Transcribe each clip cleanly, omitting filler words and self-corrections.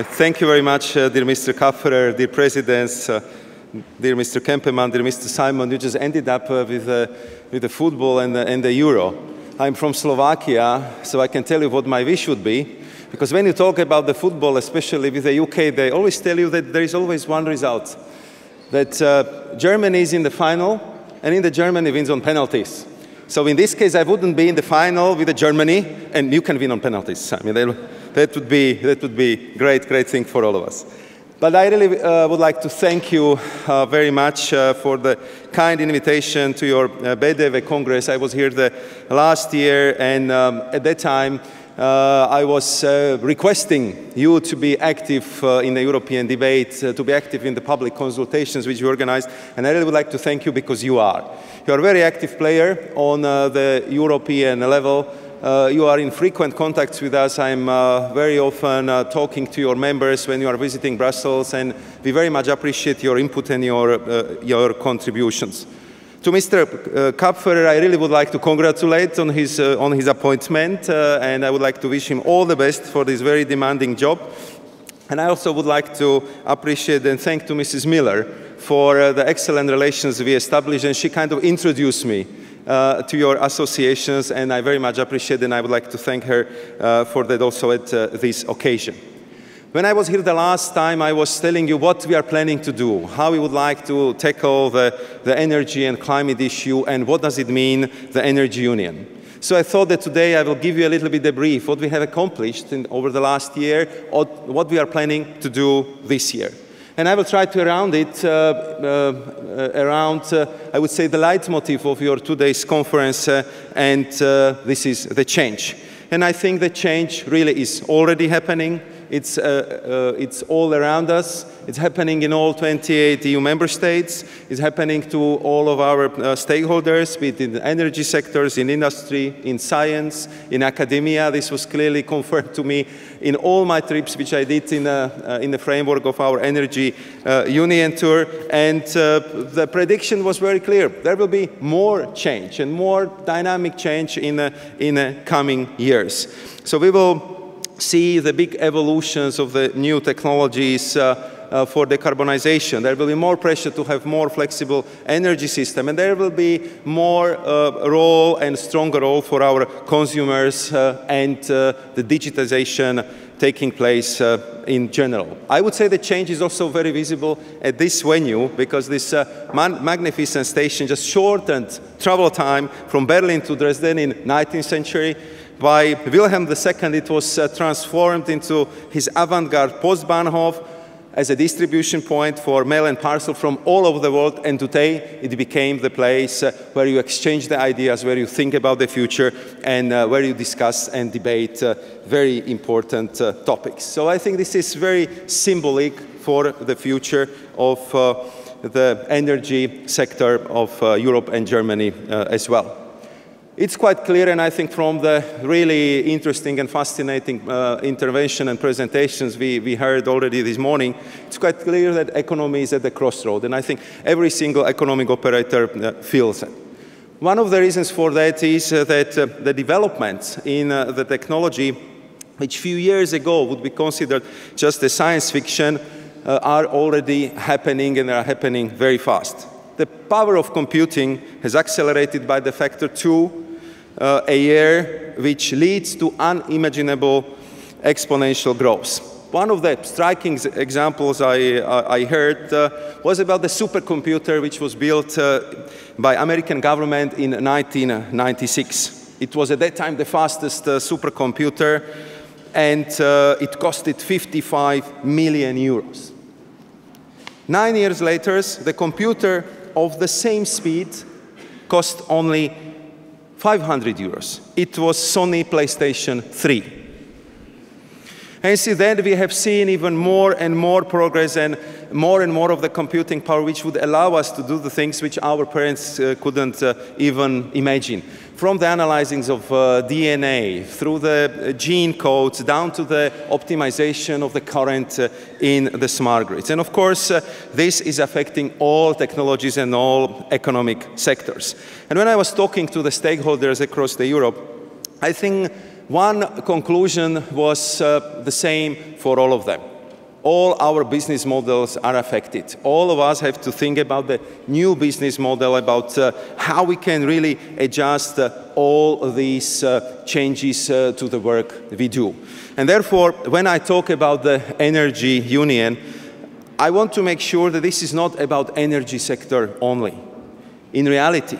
Thank you very much, dear Mr. Kapferer, dear presidents, dear Mr. Kempemann, dear Mr. Simon. You just ended up with the football and the Euro. I'm from Slovakia, so I can tell you what my wish would be. Because when you talk about the football, especially with the UK, they always tell you that there is always one result. That Germany is in the final, and in the Germany wins on penalties. So in this case, I wouldn't be in the final with the Germany, and you can win on penalties. I mean, that would be great thing for all of us. But I really would like to thank you very much for the kind invitation to your BDEW Congress. I was here the last year, and at that time, I was requesting you to be active in the European debate, to be active in the public consultations which you organized, and I really would like to thank you because you are. You are a very active player on the European level. You are in frequent contacts with us. I'm very often talking to your members when you are visiting Brussels, and we very much appreciate your input and your contributions. To Mr. Kapferer, I really would like to congratulate on his appointment, and I would like to wish him all the best for this very demanding job. And I also would like to appreciate and thank to Mrs. Miller for the excellent relations we established, and she kind of introduced me to your associations, and I very much appreciate it, and I would like to thank her for that also at this occasion. When I was here the last time, I was telling you what we are planning to do, how we would like to tackle the energy and climate issue, and what does it mean, the energy union. So I thought that today I will give you a little bit of brief, what we have accomplished over the last year, or what we are planning to do this year. And I will try to round it around, I would say, the leitmotif of your today's conference, and this is the change. And I think the change really is already happening. It's all around us. It's happening in all 28 EU member states. It's happening to all of our stakeholders, be it in the energy sectors, in industry, in science, in academia. This was clearly confirmed to me in all my trips which I did in the framework of our energy union tour. And the prediction was very clear. There will be more change and more dynamic change in the coming years. So we will see the big evolutions of the new technologies for decarbonization. There will be more pressure to have more flexible energy system, and there will be more role and stronger role for our consumers and the digitization taking place in general. I would say the change is also very visible at this venue, because this magnificent station just shortened travel time from Berlin to Dresden in 19th century. By Wilhelm II, it was transformed into his avant-garde Postbahnhof as a distribution point for mail and parcel from all over the world, and today it became the place where you exchange the ideas, where you think about the future, and where you discuss and debate very important topics. So I think this is very symbolic for the future of the energy sector of Europe and Germany as well. It's quite clear, and I think from the really interesting and fascinating intervention and presentations we heard already this morning, it's quite clear that economy is at the crossroad, and I think every single economic operator feels it. One of the reasons for that is that the developments in the technology, which a few years ago would be considered just a science fiction, are already happening, and are happening very fast. The power of computing has accelerated by the factor 2 a year, which leads to unimaginable exponential growth. One of the striking examples I heard was about the supercomputer which was built by American government in 1996. It was at that time the fastest supercomputer, and it costed 55 million euros. 9 years later, the computer of the same speed cost only 500 euros. It was Sony PlayStation 3. And see, then we have seen even more and more progress and more of the computing power which would allow us to do the things which our parents couldn't even imagine. From the analyzing of DNA, through the gene codes, down to the optimization of the current in the smart grids. And of course, this is affecting all technologies and all economic sectors. And when I was talking to the stakeholders across Europe, I think one conclusion was the same for all of them. all our business models are affected. All of us have to think about the new business model, about how we can really adjust all of these changes to the work we do. And therefore, when I talk about the energy union, I want to make sure that this is not about energy sector only. In reality,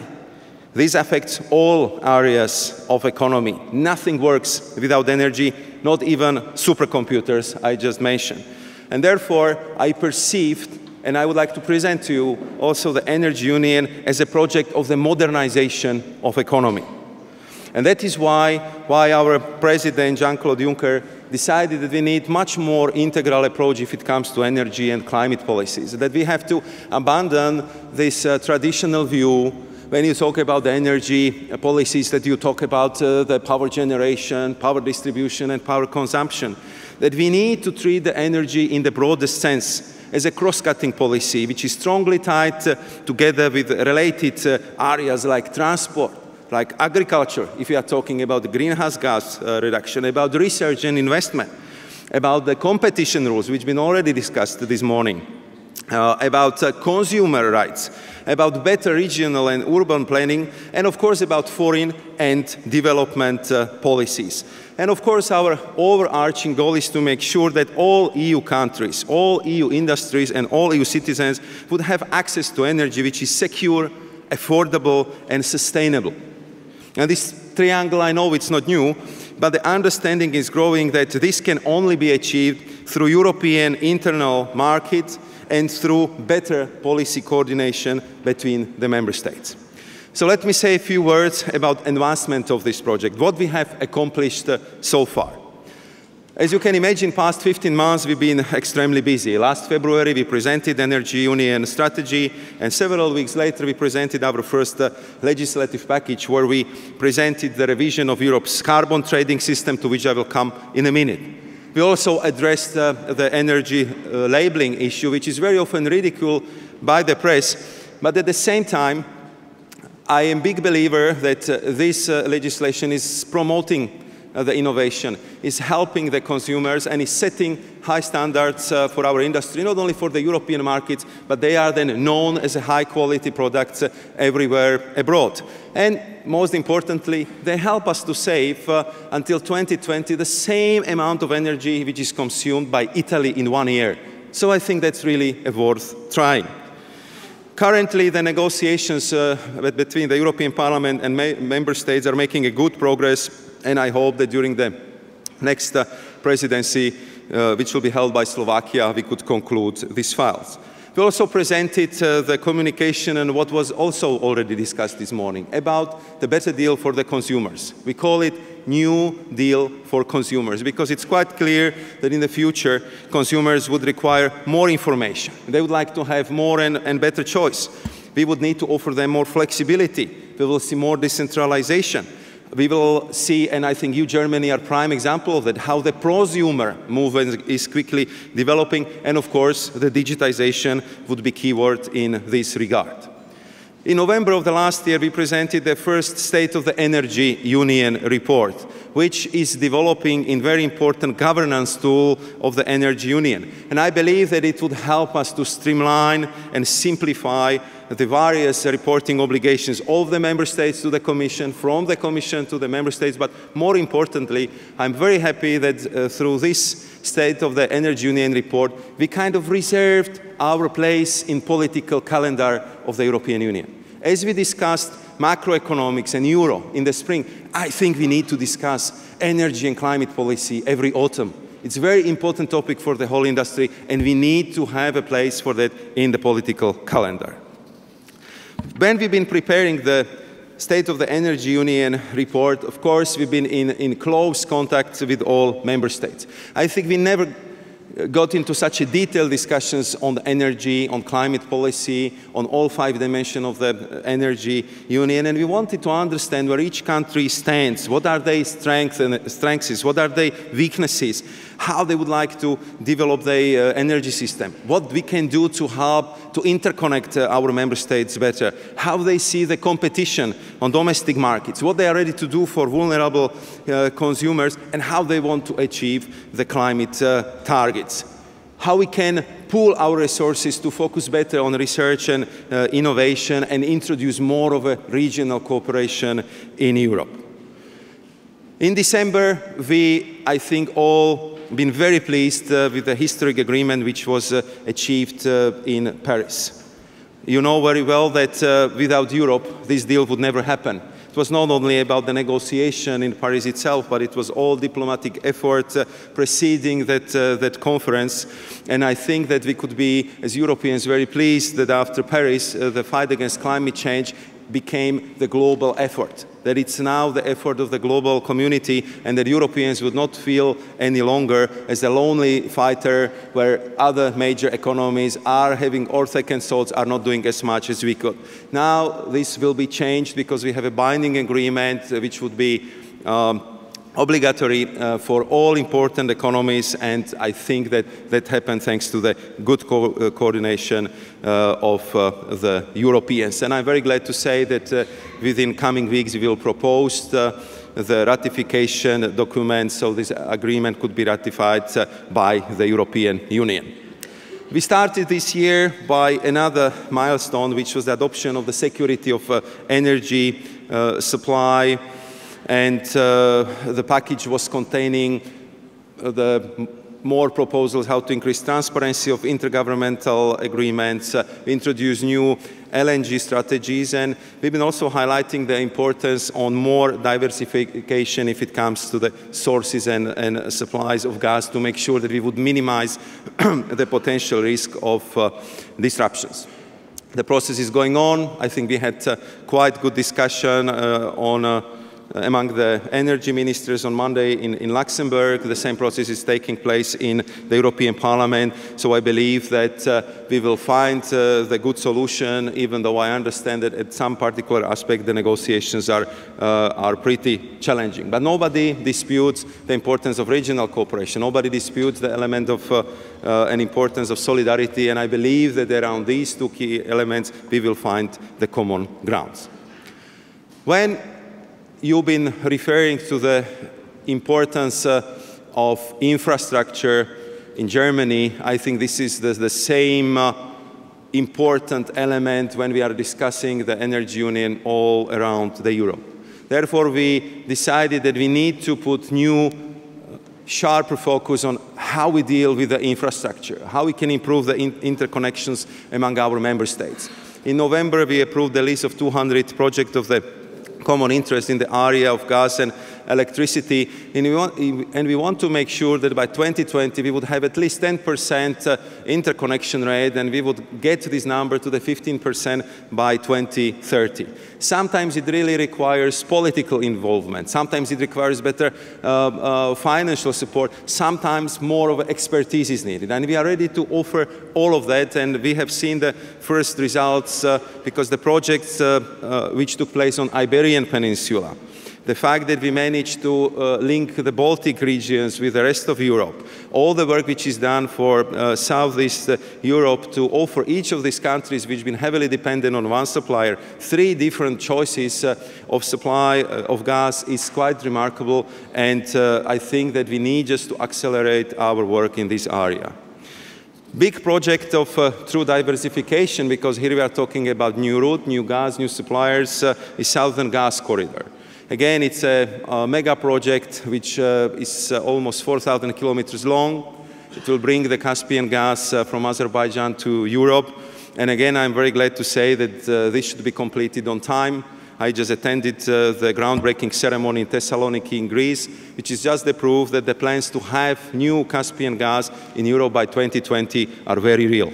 this affects all areas of economy. Nothing works without energy, not even supercomputers I just mentioned. And therefore, I perceived, and I would like to present to you also the Energy Union as a project of the modernization of economy. And that is why our President, Jean-Claude Juncker, decided that we need much more integral approach if it comes to energy and climate policies, that we have to abandon this traditional view when you talk about the energy policies, that you talk about the power generation, power distribution, and power consumption, that we need to treat the energy in the broadest sense as a cross-cutting policy, which is strongly tied together with related areas like transport, like agriculture, if we are talking about the greenhouse gas reduction, about research and investment, about the competition rules, which have been already discussed this morning, about consumer rights, about better regional and urban planning, and of course about foreign and development policies. And of course our overarching goal is to make sure that all EU countries, all EU industries and all EU citizens would have access to energy which is secure, affordable and sustainable. And this triangle, I know it's not new, but the understanding is growing that this can only be achieved through European internal market and through better policy coordination between the member states. So let me say a few words about advancement of this project, what we have accomplished so far. As you can imagine, past 15 months we've been extremely busy. Last February we presented Energy Union strategy, and several weeks later we presented our first legislative package where we presented the revision of Europe's carbon trading system, to which I will come in a minute. We also addressed the energy labeling issue, which is very often ridiculed by the press, but at the same time I am a big believer that this legislation is promoting the innovation, is helping the consumers and is setting high standards for our industry, not only for the European markets, but they are then known as high quality products everywhere abroad. And most importantly, they help us to save until 2020 the same amount of energy which is consumed by Italy in 1 year. So I think that's really worth trying. Currently, the negotiations between the European Parliament and member states are making a good progress, and I hope that during the next presidency, which will be held by Slovakia, we could conclude these files. We also presented the communication and what was also already discussed this morning about the better deal for the consumers. We call it New Deal for Consumers because it's quite clear that in the future consumers would require more information. They would like to have more and better choice. We would need to offer them more flexibility. We will see more decentralization. We will see, and I think you, Germany, are a prime example of that, how the prosumer movement is quickly developing, and of course, the digitization would be keyword in this regard. In November of the last year, we presented the first State of the Energy Union report, which is developing a very important governance tool of the Energy Union. And I believe that it would help us to streamline and simplify the various reporting obligations of the member states to the Commission, from the Commission to the member states. But more importantly, I'm very happy that through this State of the Energy Union report, we kind of reserved our place in political calendar of the European Union. As we discussed macroeconomics and euro in the spring, I think we need to discuss energy and climate policy every autumn. It's a very important topic for the whole industry, and we need to have a place for that in the political calendar. When we've been preparing the State of the Energy Union report, of course, we've been in close contact with all member states. I think we never got into such a detailed discussions on the energy, on climate policy, on all 5 dimensions of the energy union, and we wanted to understand where each country stands, what are their strengths, what are their weaknesses, how they would like to develop their energy system, what we can do to help to interconnect our member states better, how they see the competition on domestic markets, what they are ready to do for vulnerable consumers, and how they want to achieve the climate targets. how we can pool our resources to focus better on research and innovation and introduce more of a regional cooperation in Europe. In December, I think, all been very pleased with the historic agreement which was achieved in Paris. You know very well that without Europe, this deal would never happen. It was not only about the negotiation in Paris itself, but it was all diplomatic effort preceding that conference. And I think that we could be, as Europeans, very pleased that after Paris, the fight against climate change became the global effort, that it's now the effort of the global community, and that Europeans would not feel any longer as a lonely fighter where other major economies are having or second thoughts, are not doing as much as we could. Now this will be changed because we have a binding agreement which would be obligatory for all important economies, and I think that happened thanks to the good coordination of the Europeans. And I'm very glad to say that within coming weeks we will propose the ratification document so this agreement could be ratified by the European Union. We started this year by another milestone, which was the adoption of the security of energy supply. And the package was containing the more proposals how to increase transparency of intergovernmental agreements, introduce new LNG strategies, and we've been also highlighting the importance on more diversification if it comes to the sources and supplies of gas to make sure that we would minimize the potential risk of disruptions. The process is going on. I think we had quite good discussion among the energy ministers on Monday in Luxembourg. The same process is taking place in the European Parliament. So I believe that we will find the good solution, even though I understand that at some particular aspect the negotiations are pretty challenging. But nobody disputes the importance of regional cooperation. Nobody disputes the element of and importance of solidarity. And I believe that around these two key elements we will find the common grounds. When you've been referring to the importance of infrastructure in Germany, I think this is the same important element when we are discussing the energy union all around Europe. Therefore, we decided that we need to put new, sharper focus on how we deal with the infrastructure, how we can improve the interconnections among our member states. In November, we approved the list of 200 projects of the common interest in the area of gas and electricity, and we want to make sure that by 2020 we would have at least 10% interconnection rate, and we would get this number to the 15% by 2030. Sometimes it really requires political involvement. Sometimes it requires better financial support. Sometimes more of expertise is needed. And we are ready to offer all of that, and we have seen the first results because the projects which took place on Iberian Peninsula, the fact that we managed to link the Baltic regions with the rest of Europe, all the work which is done for Southeast Europe to offer each of these countries which have been heavily dependent on one supplier, 3 different choices of supply of gas is quite remarkable, and I think that we need just to accelerate our work in this area. Big project of true diversification, because here we are talking about new route, new gas, new suppliers, is Southern Gas Corridor. Again, it's a mega project which is almost 4,000 kilometers long. It will bring the Caspian gas from Azerbaijan to Europe. And again, I'm very glad to say that this should be completed on time. I just attended the groundbreaking ceremony in Thessaloniki in Greece, which is just the proof that the plans to have new Caspian gas in Europe by 2020 are very real.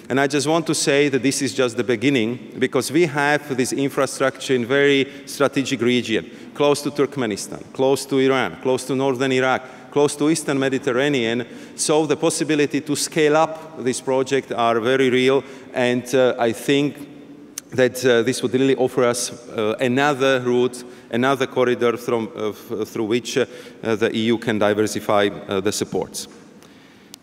And I just want to say that this is just the beginning, because we have this infrastructure in very strategic region, close to Turkmenistan, close to Iran, close to northern Iraq, close to Eastern Mediterranean. So the possibility to scale up this project are very real, and I think that this would really offer us another route, another corridor through which the EU can diversify the supports.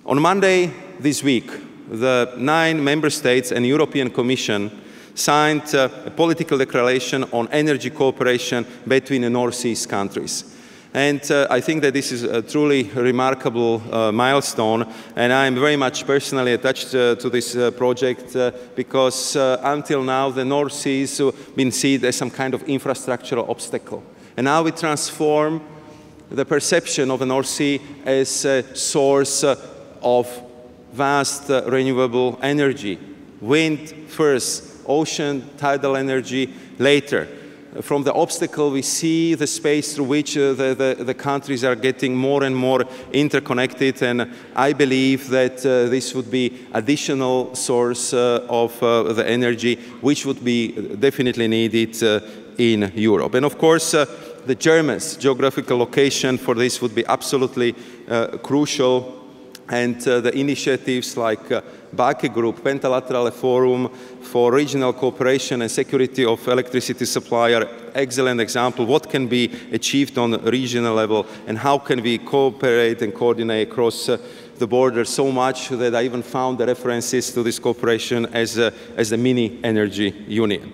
On Monday this week, the 9 member states and European Commission signed a political declaration on energy cooperation between the North Sea countries. And I think that this is a truly remarkable milestone, and I am very much personally attached to this project because until now the North Sea has been seen as some kind of infrastructural obstacle. And now we transform the perception of the North Sea as a source of vast renewable energy. Wind first, ocean, tidal energy later. From the obstacle, we see the space through which the countries are getting more and more interconnected, and I believe that this would be additional source of the energy which would be definitely needed in Europe. And of course, the Germans' geographical location for this would be absolutely crucial, and the initiatives like BAKE Group, Pentalateral Forum for Regional Cooperation and Security of Electricity Supply are excellent example what can be achieved on regional level and how can we cooperate and coordinate across the border so much that I even found the references to this cooperation as a mini energy union.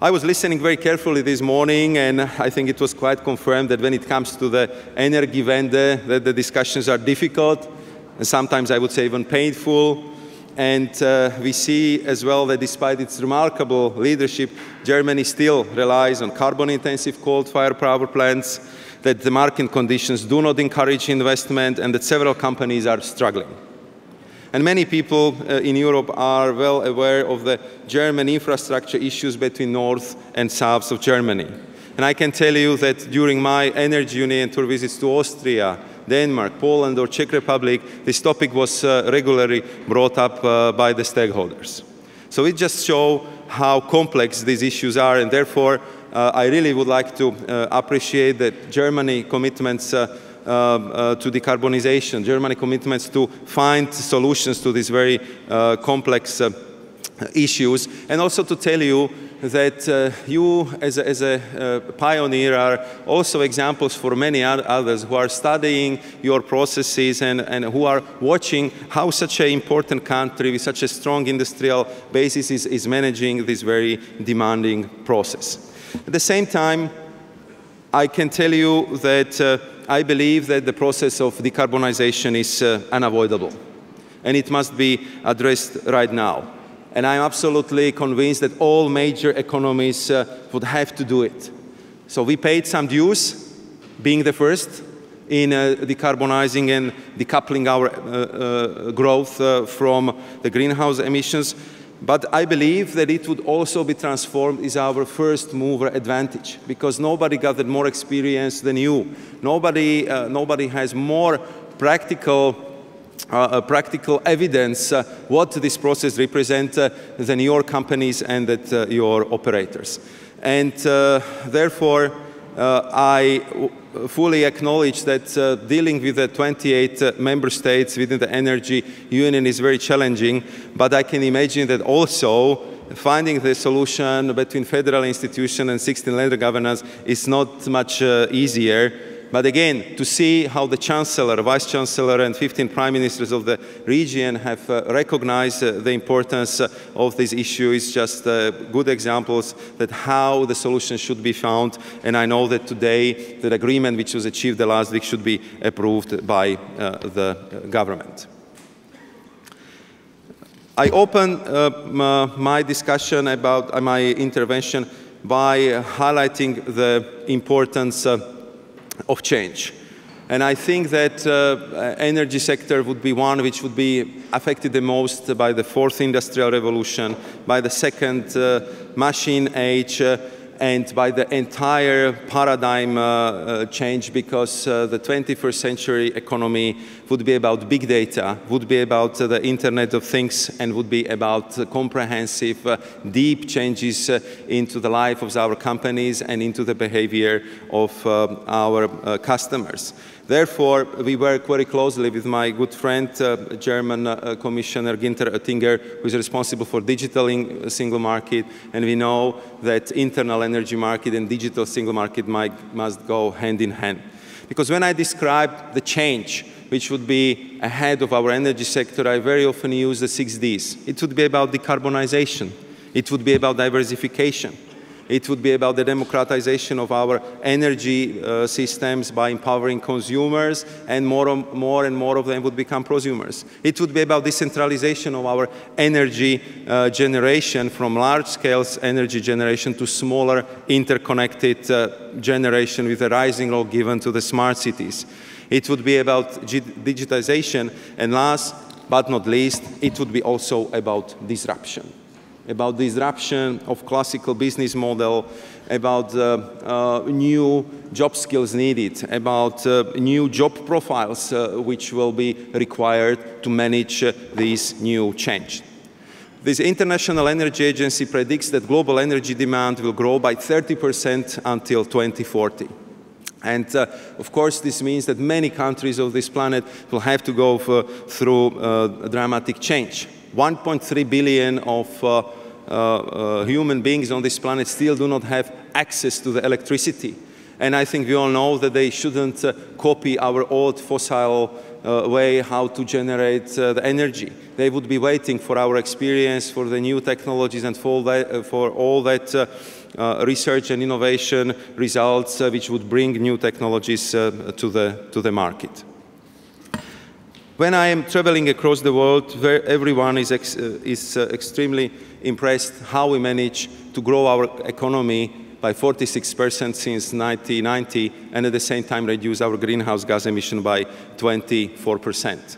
I was listening very carefully this morning, and I think it was quite confirmed that when it comes to the Energiewende, that the discussions are difficult, and sometimes I would say even painful. And we see as well that despite its remarkable leadership, Germany still relies on carbon-intensive coal-fired power plants, that the market conditions do not encourage investment, and that several companies are struggling. And many people in Europe are well aware of the German infrastructure issues between north and south of Germany. And I can tell you that during my Energy Union tour visits to Austria, Denmark, Poland or Czech Republic, this topic was regularly brought up by the stakeholders. So it just shows how complex these issues are, and therefore I really would like to appreciate that Germany commitments to decarbonization, Germany commitments to find solutions to these very complex issues, and also to tell you that you as a pioneer are also examples for many others who are studying your processes and who are watching how such an important country with such a strong industrial basis is managing this very demanding process. At the same time, I can tell you that I believe that the process of decarbonization is unavoidable, and it must be addressed right now. And I'm absolutely convinced that all major economies would have to do it. So we paid some dues, being the first in decarbonizing and decoupling our growth from the greenhouse emissions. But I believe that it would also be transformed as our first mover advantage, because nobody gathered more experience than you. Nobody has more practical evidence what this process represents than your companies and that your operators. And therefore, I fully acknowledge that dealing with the 28 member states within the energy union is very challenging, but I can imagine that also finding the solution between federal institutions and 16 land governors is not much easier. But again, to see how the Chancellor, Vice Chancellor and 15 Prime Ministers of the region have recognized the importance of this issue is just good examples that how the solution should be found. And I know that today the agreement which was achieved the last week should be approved by the government. I open my discussion about my intervention by highlighting the importance of change. And I think that energy sector would be one which would be affected the most by the fourth industrial revolution, by the second machine age, and by the entire paradigm change, because the 21st century economy would be about big data, would be about the Internet of Things, and would be about comprehensive, deep changes into the life of our companies and into the behavior of our customers. Therefore, we work very closely with my good friend, German Commissioner Günther Oettinger, who is responsible for digital single market, and we know that internal energy market and digital single market must go hand in hand. Because when I describe the change which would be ahead of our energy sector, I very often use the 6 Ds. It would be about decarbonization. It would be about diversification. It would be about the democratization of our energy systems by empowering consumers, and more and more of them would become prosumers. It would be about decentralization of our energy generation, from large-scale energy generation to smaller interconnected generation, with a rising role given to the smart cities. It would be about digitization, and last but not least, it would be also about disruption of classical business model, about new job skills needed, about new job profiles which will be required to manage this new change. This International Energy Agency predicts that global energy demand will grow by 30% until 2040. And of course, this means that many countries of this planet will have to go through a dramatic change. 1.3 billion of human beings on this planet still do not have access to the electricity. And I think we all know that they shouldn't copy our old fossil way how to generate the energy. They would be waiting for our experience, for the new technologies, and for all that research and innovation results which would bring new technologies to the market. When I am traveling across the world, everyone is extremely impressed how we manage to grow our economy by 46% since 1990, and at the same time reduce our greenhouse gas emission by 24%.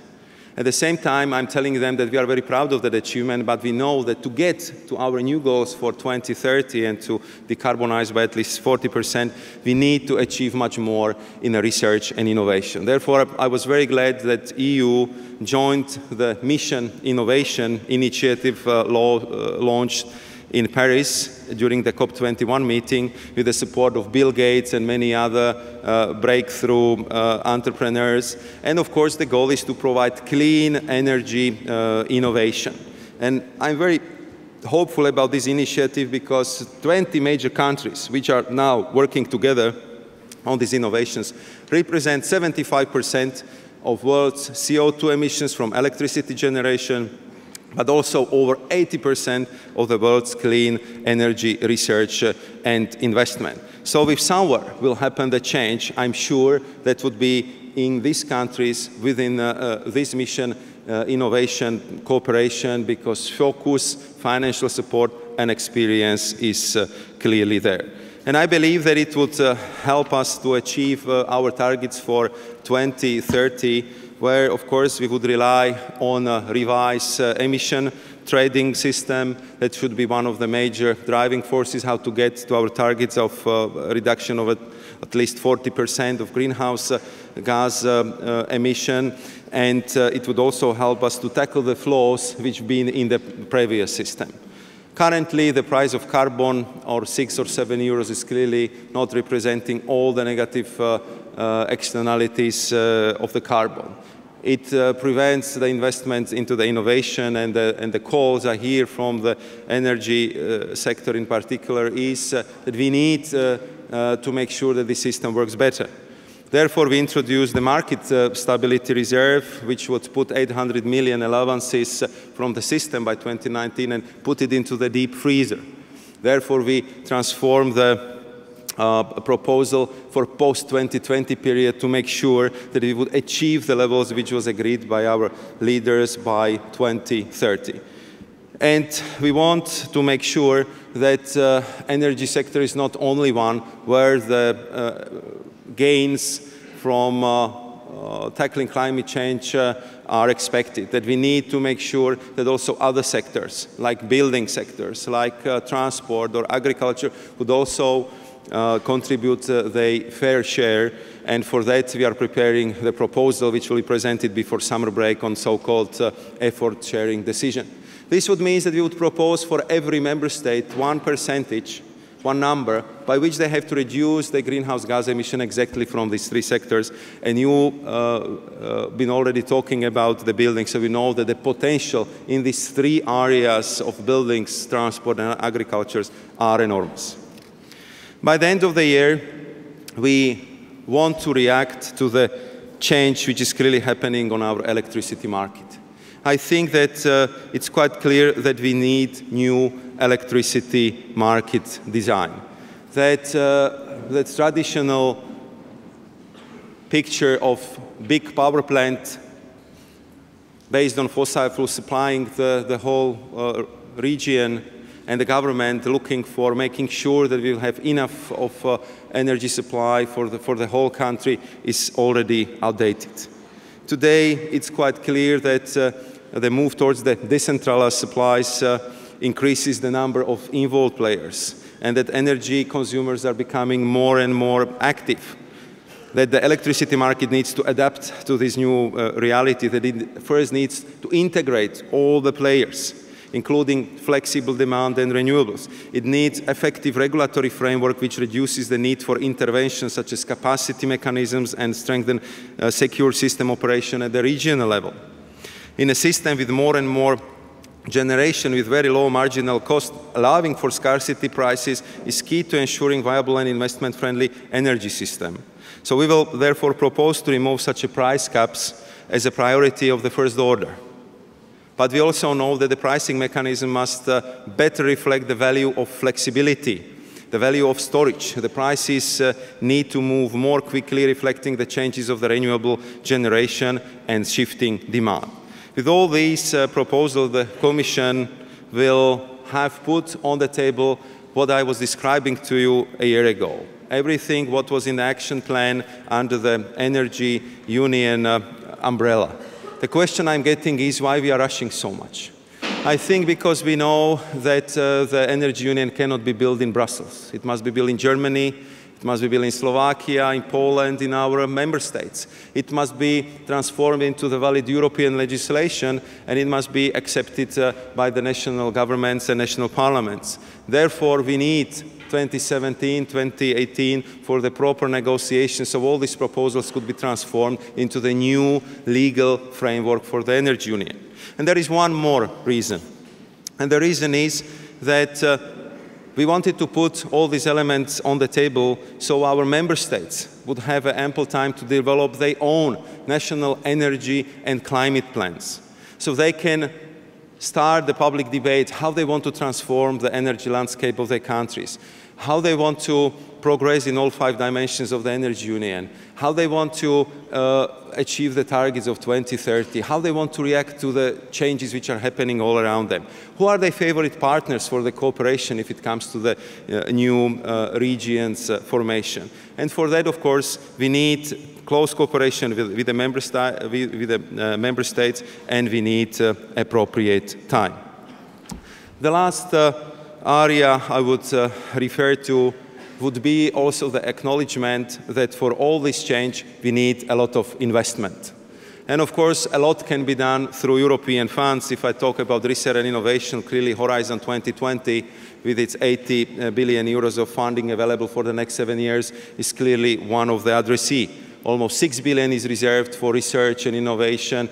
At the same time, I'm telling them that we are very proud of that achievement, but we know that to get to our new goals for 2030 and to decarbonize by at least 40%, we need to achieve much more in research and innovation. Therefore, I was very glad that EU joined the Mission Innovation Initiative launched in Paris during the COP21 meeting, with the support of Bill Gates and many other breakthrough entrepreneurs. And of course, the goal is to provide clean energy innovation. And I'm very hopeful about this initiative, because 20 major countries which are now working together on these innovations represent 75% of world's CO2 emissions from electricity generation, but also over 80% of the world's clean energy research and investment. So if somewhere will happen the change, I'm sure that would be in these countries within this mission innovation cooperation, because focus, financial support and experience is clearly there. And I believe that it would help us to achieve our targets for 2030, where, of course, we would rely on a revised emission trading system. That should be one of the major driving forces how to get to our targets of reduction of at least 40% of greenhouse gas emission. And it would also help us to tackle the flaws which have been in the previous system. Currently, the price of carbon, or 6 or 7 euros, is clearly not representing all the negative externalities of the carbon. It prevents the investments into the innovation, and the calls I hear from the energy sector in particular is that we need to make sure that the system works better. Therefore, we introduced the Market Stability Reserve, which would put 800 million allowances from the system by 2019 and put it into the deep freezer. Therefore, we transformed the proposal for post-2020 period to make sure that we would achieve the levels which was agreed by our leaders by 2030. And we want to make sure that energy sector is not only one where the gains from tackling climate change are expected, that we need to make sure that also other sectors, like building sectors, like transport or agriculture, would also contribute their fair share. And for that, we are preparing the proposal which will be presented before summer break on so-called effort sharing decision. This would mean that we would propose for every member state 1%, one number, by which they have to reduce the greenhouse gas emission exactly from these three sectors. And you've been already talking about the buildings, so we know that the potential in these three areas of buildings, transport and agriculture are enormous. By the end of the year, we want to react to the change which is clearly happening on our electricity market. I think that it's quite clear that we need new electricity market design. That the traditional picture of big power plant based on fossil fuels supplying the whole region, and the government looking for making sure that we will have enough of energy supply for the whole country is already outdated. Today, it's quite clear that the move towards the decentralized supplies increases the number of involved players, and that energy consumers are becoming more and more active. That the electricity market needs to adapt to this new reality, that it first needs to integrate all the players, including flexible demand and renewables. It needs effective regulatory framework which reduces the need for intervention such as capacity mechanisms and strengthen secure system operation at the regional level. In a system with more and more generation with very low marginal cost, allowing for scarcity prices is key to ensuring viable and investment-friendly energy system. So we will therefore propose to remove such a price caps as a priority of the first order. But we also know that the pricing mechanism must better reflect the value of flexibility, the value of storage. The prices need to move more quickly, reflecting the changes of the renewable generation and shifting demand. With all these proposals, the Commission will have put on the table what I was describing to you a year ago. Everything what was in the action plan under the Energy Union umbrella. The question I'm getting is why we are rushing so much. I think because we know that the Energy Union cannot be built in Brussels. It must be built in Germany, it must be built in Slovakia, in Poland, in our member states. It must be transformed into the valid European legislation, and it must be accepted by the national governments and national parliaments. Therefore, we need 2017, 2018 for the proper negotiations so all these proposals could be transformed into the new legal framework for the Energy Union. And there is one more reason. And the reason is that we wanted to put all these elements on the table so our member states would have ample time to develop their own national energy and climate plans. So they can start the public debate how they want to transform the energy landscape of their countries, how they want to progress in all 5 dimensions of the Energy Union, how they want to achieve the targets of 2030, how they want to react to the changes which are happening all around them. Who are their favorite partners for the cooperation if it comes to the new regions formation? And for that, of course, we need close cooperation with the member states, and we need appropriate time. The last area I would refer to would be also the acknowledgement that for all this change we need a lot of investment. And of course a lot can be done through European funds. If I talk about research and innovation, clearly Horizon 2020 with its 80 billion euros of funding available for the next 7 years is clearly one of the addressees. Almost 6 billion is reserved for research and innovation,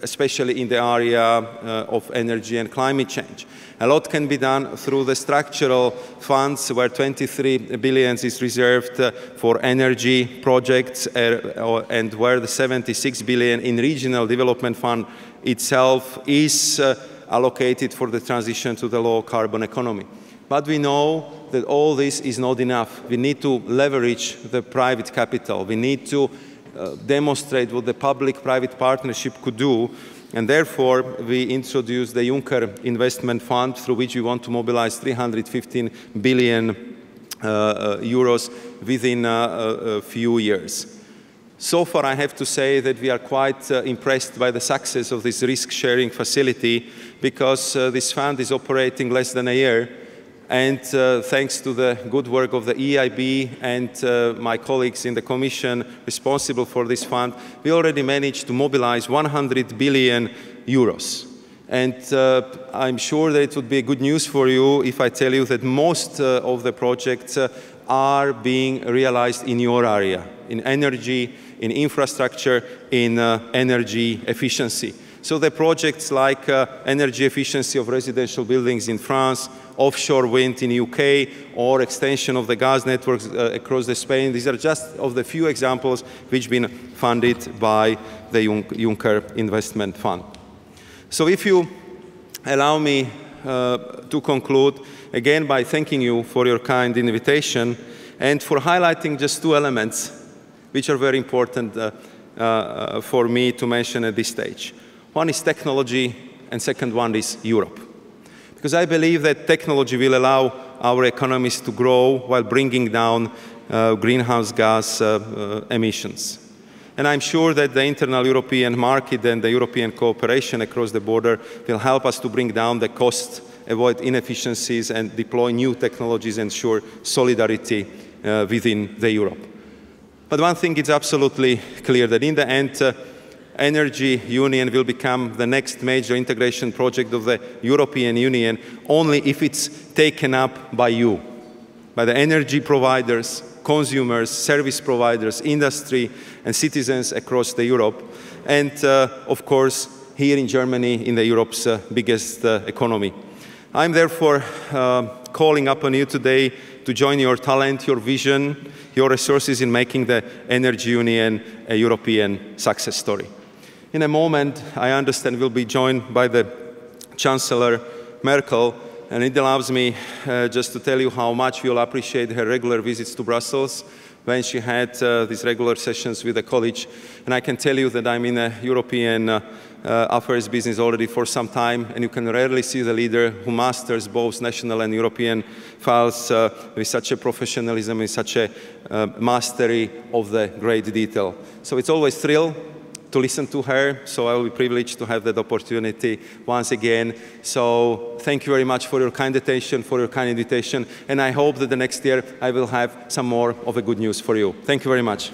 especially in the area of energy and climate change. A lot can be done through the structural funds, where 23 billion is reserved for energy projects, and where the 76 billion in regional development fund itself is allocated for the transition to the low carbon economy. But we know that all this is not enough. We need to leverage the private capital. We need to demonstrate what the public-private partnership could do, and therefore we introduced the Juncker Investment Fund, through which we want to mobilize 315 billion euros within a few years. So far, I have to say that we are quite impressed by the success of this risk-sharing facility, because this fund is operating less than a year. And thanks to the good work of the EIB and my colleagues in the Commission responsible for this fund, we already managed to mobilize 100 billion euros. And I'm sure that it would be good news for you if I tell you that most of the projects are being realized in your area, in energy, in infrastructure, in energy efficiency. So the projects like energy efficiency of residential buildings in France, offshore wind in the UK, or extension of the gas networks across Spain, these are just of the few examples which have been funded by the Juncker Investment Fund. So if you allow me to conclude, again, by thanking you for your kind invitation and for highlighting just two elements which are very important for me to mention at this stage. One is technology, and second one is Europe. Because I believe that technology will allow our economies to grow while bringing down greenhouse gas emissions. And I'm sure that the internal European market and the European cooperation across the border will help us to bring down the cost, avoid inefficiencies, and deploy new technologies and ensure solidarity within Europe. But one thing is absolutely clear, that in the end, Energy Union will become the next major integration project of the European Union only if it's taken up by you, by the energy providers, consumers, service providers, industry, and citizens across Europe, and of course here in Germany, in Europe's biggest economy. I'm therefore calling upon you today to join your talent, your vision, your resources in making the Energy Union a European success story. In a moment, I understand we'll be joined by the Chancellor Merkel, and it allows me just to tell you how much we'll appreciate her regular visits to Brussels when she had these regular sessions with the college. And I can tell you that I'm in a European affairs business already for some time, and you can rarely see the leader who masters both national and European files with such a professionalism and such a mastery of the great detail. So it's always a thrill to listen to her, so I will be privileged to have that opportunity once again. So thank you very much for your kind attention, for your kind invitation, and I hope that the next year I will have some more of the good news for you. Thank you very much.